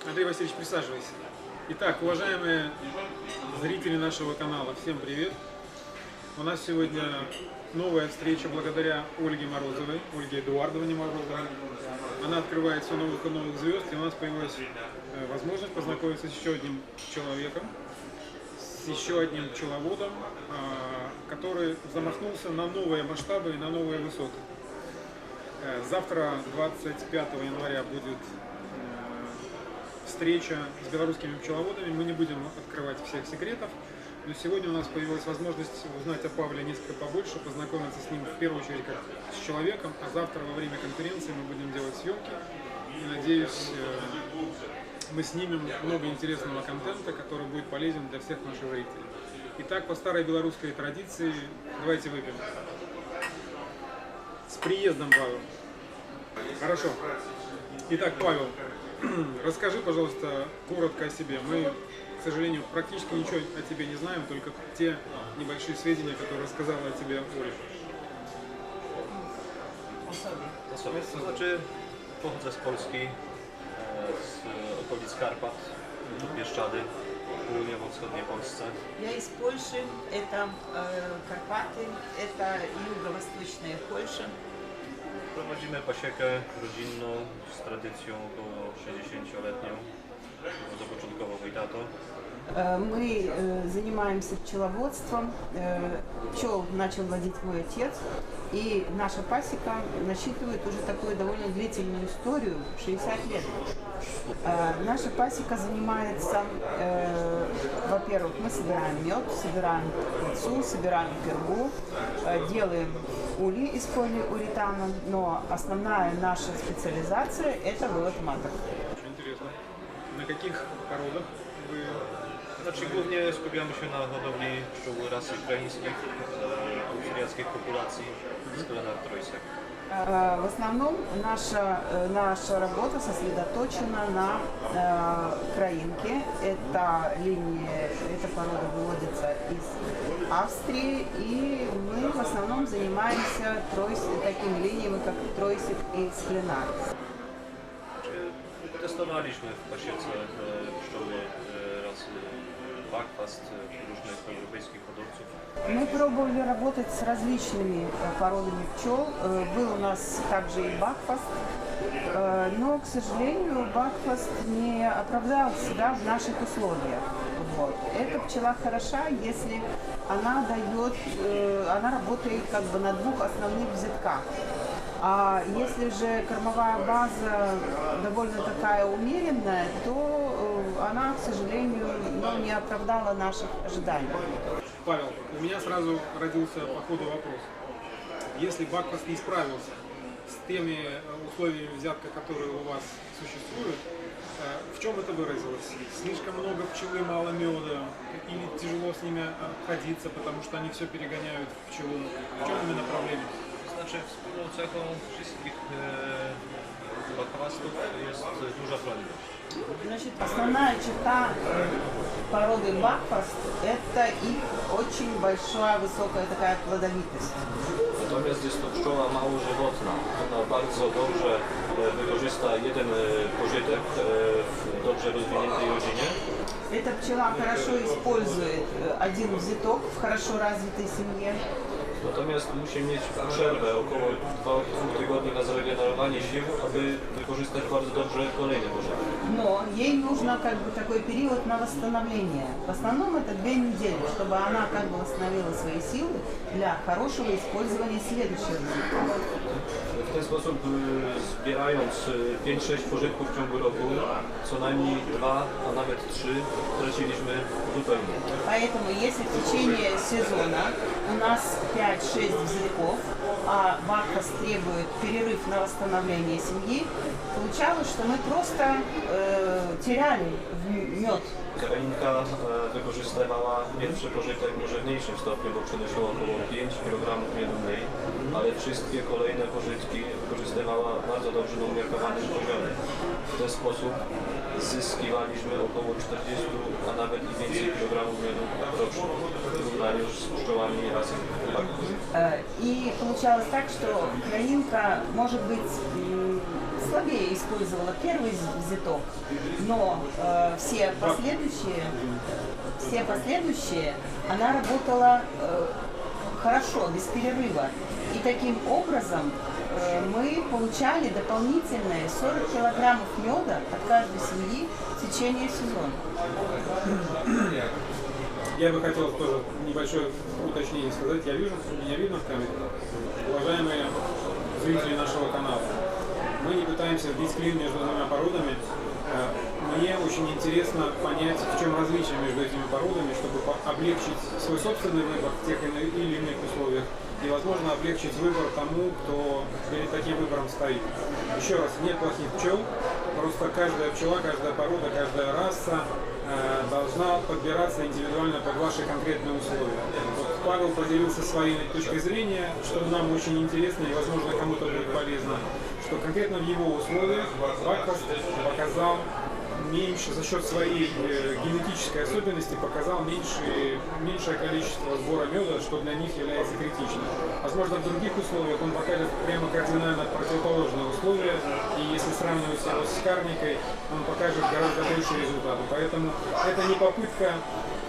Андрей Васильевич, присаживайся. Итак, уважаемые зрители нашего канала, всем привет. У нас сегодня новая встреча благодаря Ольге Морозовой, Ольге Эдуардовне Морозовой. Она открывает все новых и новых звезд, и у нас появилась возможность познакомиться с еще одним человеком, с еще одним пчеловодом, который замахнулся на новые масштабы и на новые высоты. Завтра, 25 января, будет встреча с белорусскими пчеловодами. Мы не будем открывать всех секретов, но сегодня у нас появилась возможность узнать о Павле несколько побольше, познакомиться с ним в первую очередь как с человеком, а завтра во время конференции мы будем делать съемки. И надеюсь, мы снимем много интересного контента, который будет полезен для всех наших зрителей. Итак, по старой белорусской традиции, давайте выпьем. С приездом, Павел. Хорошо. Итак, Павел, расскажи, пожалуйста, коротко о себе. Мы, к сожалению, практически ничего о тебе не знаем, только те небольшие сведения, которые рассказала о тебе Оля. To znaczy, pochodzę z Polski, z okolic Karpat, Bieszczady, w południowo-wschodniej Polsce. Я из Польши, это Карпаты, это юго-восточная Польша. Prowadzimy pasiekę rodzinną z tradycją około 60-letnią, początkowo mój tato. Мы занимаемся пчеловодством. Пчел начал водить мой отец. И наша пасека насчитывает уже такую довольно длительную историю, 60 лет. Наша пасека занимается, во-первых, мы собираем мед, собираем пыльцу, собираем пергу, делаем ули из полиуретана, но основная наша специализация – это вывод маток. Очень интересно. На каких породах вы... Znaczy głównie skupiamy się na hodowli pszczół rasy ukraińskich, austriackich populacji, Sklenar Trojsek. В основном наша работа сосредоточена на краинке. Эта порода выводится из Австрии, и мы в основном занимаемся такими линиями, как Тройсик и Скленар. Testowaliśmy w pasiece pszczoły rasy Buckfast różnych europejskich hodowców. Мы пробовали работать с различными породами пчел. Был у нас также и Buckfast, но, к сожалению, Buckfast не оправдал себя в наших условиях. Вот. Эта пчела хороша, если она работает как бы на двух основных взятках. А если же кормовая база довольно такая умеренная, то она, к сожалению, не оправдала наших ожиданий. Павел, у меня сразу родился по ходу вопрос. Если Buckfast не справился с теми условиями взятка, которые у вас существуют, в чем это выразилось? Слишком много пчелы, мало меда? Или тяжело с ними обходиться, потому что они все перегоняют в пчелу? В чем именно проблема? Znaczy wspólną cechą wszystkich Buckfastów jest duża plodność. Значит, основная черта породы Buckfast – это их очень большая, wysokая такая плодовитость. Natomiast jest to pszczoła mało żywotna. Ona bardzo dobrze wykorzysta jeden pożytek w dobrze rozwiniętej rodzinie. Эта пчела хорошо использует один взяток в хорошо развитой семье. Natomiast musi mieć przerwę około 2 tygodni na zregenerowanie sił, aby wykorzystać bardzo dobrze kolejny pożytek. Но ей нужно как бы такой период на восстановление. В основном это 2 недели, чтобы она как бы восстановила свои силы для хорошего использования следующего взятка. W ten sposób zbierając 5-6 pożytków w ciągu roku, co najmniej 2, a nawet 3 traciliśmy zupełnie. Поэтому если в течение сезона у нас 5-6 взятков, а Buckfast требует перерыв на восстановление семьи, получалось, что мы просто теряли мед. Krainka wykorzystywała pierwszy pożytek może w mniejszym stopniu, bo przynosiło około 5 kg miodu mniej, ale wszystkie kolejne pożytki wykorzystywała bardzo dobrze na umiarkowanym poziomie. W ten sposób zyskiwaliśmy około 40, a nawet i więcej kilogramów miodu rocznie w porównaniu z pszczołami rasy Buckfast. И получалось так, что краинка может быть слабее использовала первый визиток, но все последующие она работала хорошо, без перерыва. И таким образом мы получали дополнительные 40 килограммов меда от каждой семьи в течение сезона. Я бы хотел тоже небольшое уточнение сказать. Я вижу, меня видно в камере. Уважаемые зрители нашего канала, мы не пытаемся вбить клин между двумя породами. Мне очень интересно понять, в чем различие между этими породами, чтобы облегчить свой собственный выбор в тех или иных условиях и, возможно, облегчить выбор тому, кто перед таким выбором стоит. Еще раз, нет плохих пчел, просто каждая пчела, каждая порода, каждая раса должна подбираться индивидуально под ваши конкретные условия. Вот Павел поделился своей точкой зрения, что нам очень интересно и, возможно, кому-то будет полезно, что конкретно в его условиях Бакфаст показал меньше, за счет своей генетической особенности показал меньшее количество сбора меда, что для них является критичным. Возможно, в других условиях он покажет прямо кардинально противоположные условия, и если сравнивать его с карникой, он покажет гораздо больше результатов. Поэтому это не попытка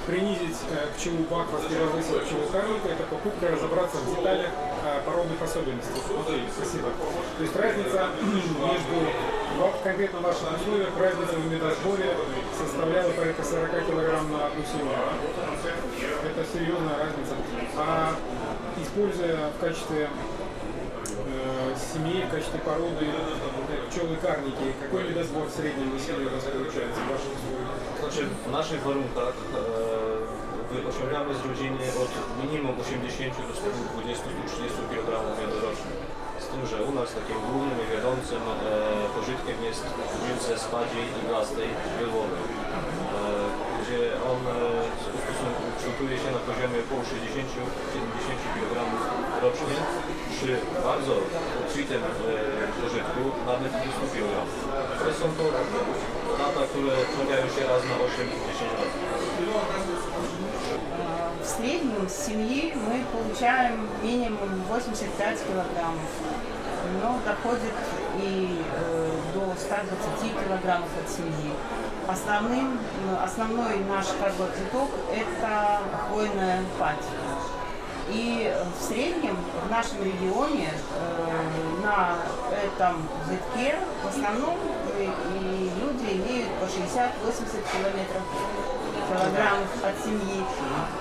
принизить пчелу Бакфаст и возвысить пчелу карлика, это попытка разобраться в деталях породных особенностей. Окей, спасибо. То есть разница между, конкретно в ваших условиях, разница в медосборе составляла порядка 40 кг на одну семью. Это серьезная разница. А используя в качестве семей, в качестве породы пчелы-карники, какой медосбор в среднем веселье у вас получается в ваших условиях? Znaczy, w naszych warunkach osiągamy z rodziny od minimum 80 do 120-130 kg rocznie. Z tym, że u nas takim głównym i wiodącym pożytkiem jest między spadziej i glastej wyłowy, gdzie on kształtuje się na poziomie około 60-70 kg rocznie, przy bardzo obfitym pożytku nawet 200 kg. Ale są to lata, które ciągają się raz na 8-10 lat. В среднем с семьи мы получаем минимум 85 килограммов, но доходит и до 120 килограммов от семьи. Основной наш карбоцветок – это хвойная падь. И в среднем в нашем регионе на этом витке в основном и люди имеют по 60-80 килограммов от семьи.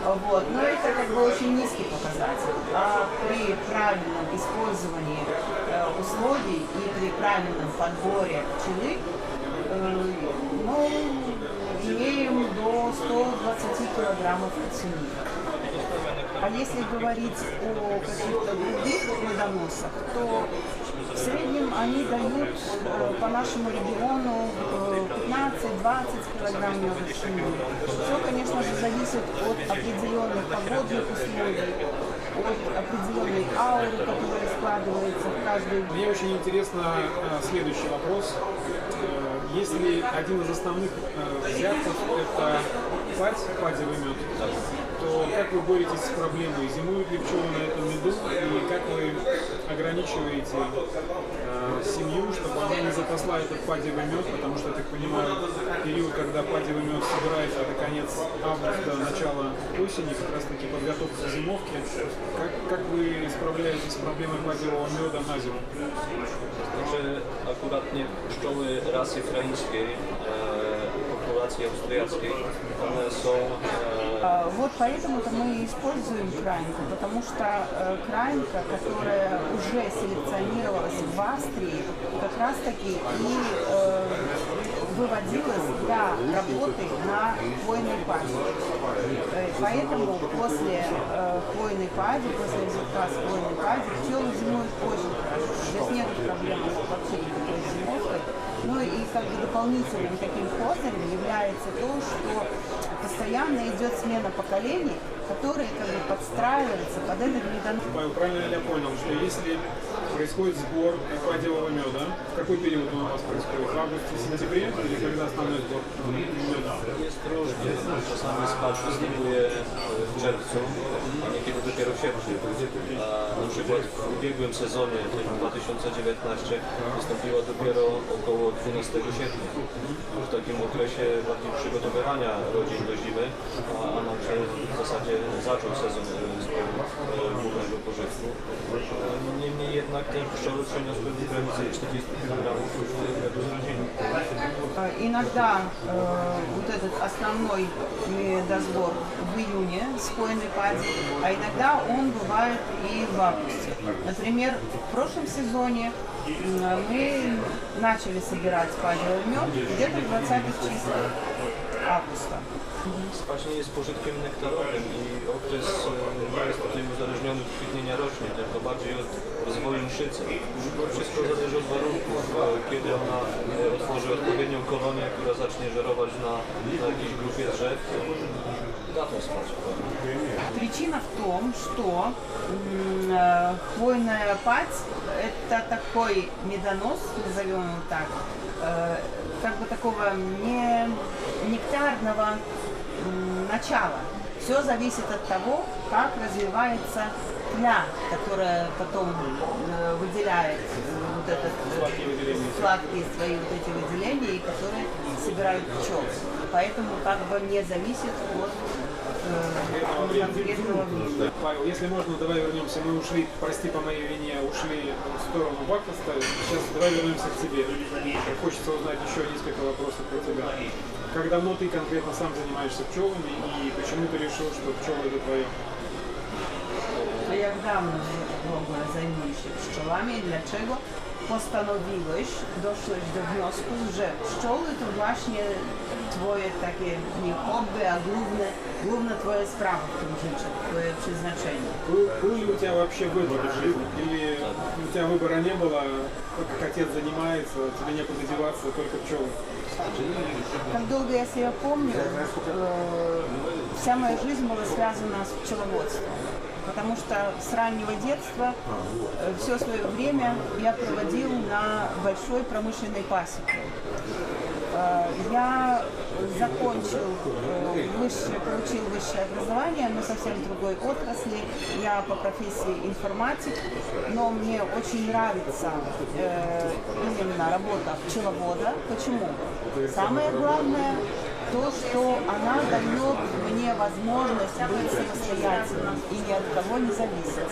Вот. Но это как бы очень низкий показатель. А при правильном использовании условий и при правильном подборе пчелы имеем до 120 килограммов от семьи. А если говорить о каких-то других медоносах, то в среднем они дают по нашему региону 15-20 килограмм меда в семью. Все, конечно же, зависит от определенных погодных условий, от определенной ауры, которая складывается в каждый. Мне очень интересно следующий вопрос. Если один из основных взятков это падевый мед, то как вы боретесь с проблемой? Зимуют ли пчелы на этом меду? И как вы ограничиваете семью, чтобы она не запасла этот падевый мед? Потому что, я так понимаю, период, когда падевый мед собирается, это конец августа, начало осени, как раз таки подготовка к зимовке. Как вы справляетесь с проблемой падевого меда на зиму? Znaczy, akurat nie pszczoły rasy krańskiej, популяции австрийской, one są... Вот поэтому-то мы и используем крайника, потому что крайника, которая уже селекционировалась в Австрии, как раз таки и выводилась для работы на хвойной паде. Поэтому после хвойной пади, после визитка с хвойной пади, пчелы зимуют очень хорошо. Здесь нет проблем вообще никакой зимовкой. Ну и как бы дополнительным таким козырем является то, что постоянно идет смена поколений, которые как бы подстраиваются под этот медонос. Правильно ли я понял, что если происходит сбор падевого меда. В какой период он у вас происходит? В августе, сентябре? Или когда основной сбор меда? Jest różnie. Czasami spad występuje w czerwcu, a niekiedy dopiero w sierpniu. A na przykład w ubiegłym sezonie, tym 2019, wystąpiła dopiero około 12 sierpnia. W takim okresie bardziej przygotowywania rodzin do zimy, a nam się w zasadzie zaczął sezon zbioru głównego pożywku. Niemniej jednak te pszczoły przeniosły w granicy 40 kg medu z rodziny. Иногда вот этот основной медосбор в июне с хвойной пади, а иногда он бывает и в августе. Например, в прошлом сезоне мы начали собирать падевый мед где-то в 20-х числах августа. Spaśnie jest pożytkiem nektarowym i okres nie jest tutaj uzależniony od kwitnienia roślin, tylko bardziej od rozwoju mszycy. Wszystko zależy od warunków, kiedy ona otworzy odpowiednią kolonię, która zacznie żerować na jakiejś grupie drzew, da to spać. Причина в том, что хвойная падь – это такой медонос, назовем его так, как бы такого не нектарного начала. Все зависит от того, как развивается тля, которая потом выделяет вот этот сладкие свои вот эти выделения, и которые собирают пчел. Поэтому как бы не зависит от конкретного вида. Павел, если можно, давай вернемся. Мы ушли, прости по моей вине, ушли в сторону Бакфаста. Сейчас давай вернемся к тебе. Хочется узнать еще несколько вопросов про тебя. Как давно ты конкретно сам занимаешься пчелами и почему ты решил, что пчелы это твое? Jak dawno w ogóle zajmujesz się pszczołami i dlaczego postanowiłeś, doszłeś do wniosku, że pszczoły to właśnie twoje takie nie hobby, a główna twoja sprawa w tym życiu, twoje przeznaczenie. Был ли у тебя вообще выбор в жизни? Или у тебя выбора не было, как отец занимается, тебе некуда деваться, только пчелы? Как долго я себя помню, вся моя жизнь была связана с пчеловодством. Потому что с раннего детства все свое время я проводил на большой промышленной пасеке. Я закончил получил высшее образование, но совсем в другой отрасли. Я по профессии информатик, но мне очень нравится именно работа пчеловода. Почему? Самое главное то, что она дает мне возможность быть самостоятельным и ни от кого не зависеть.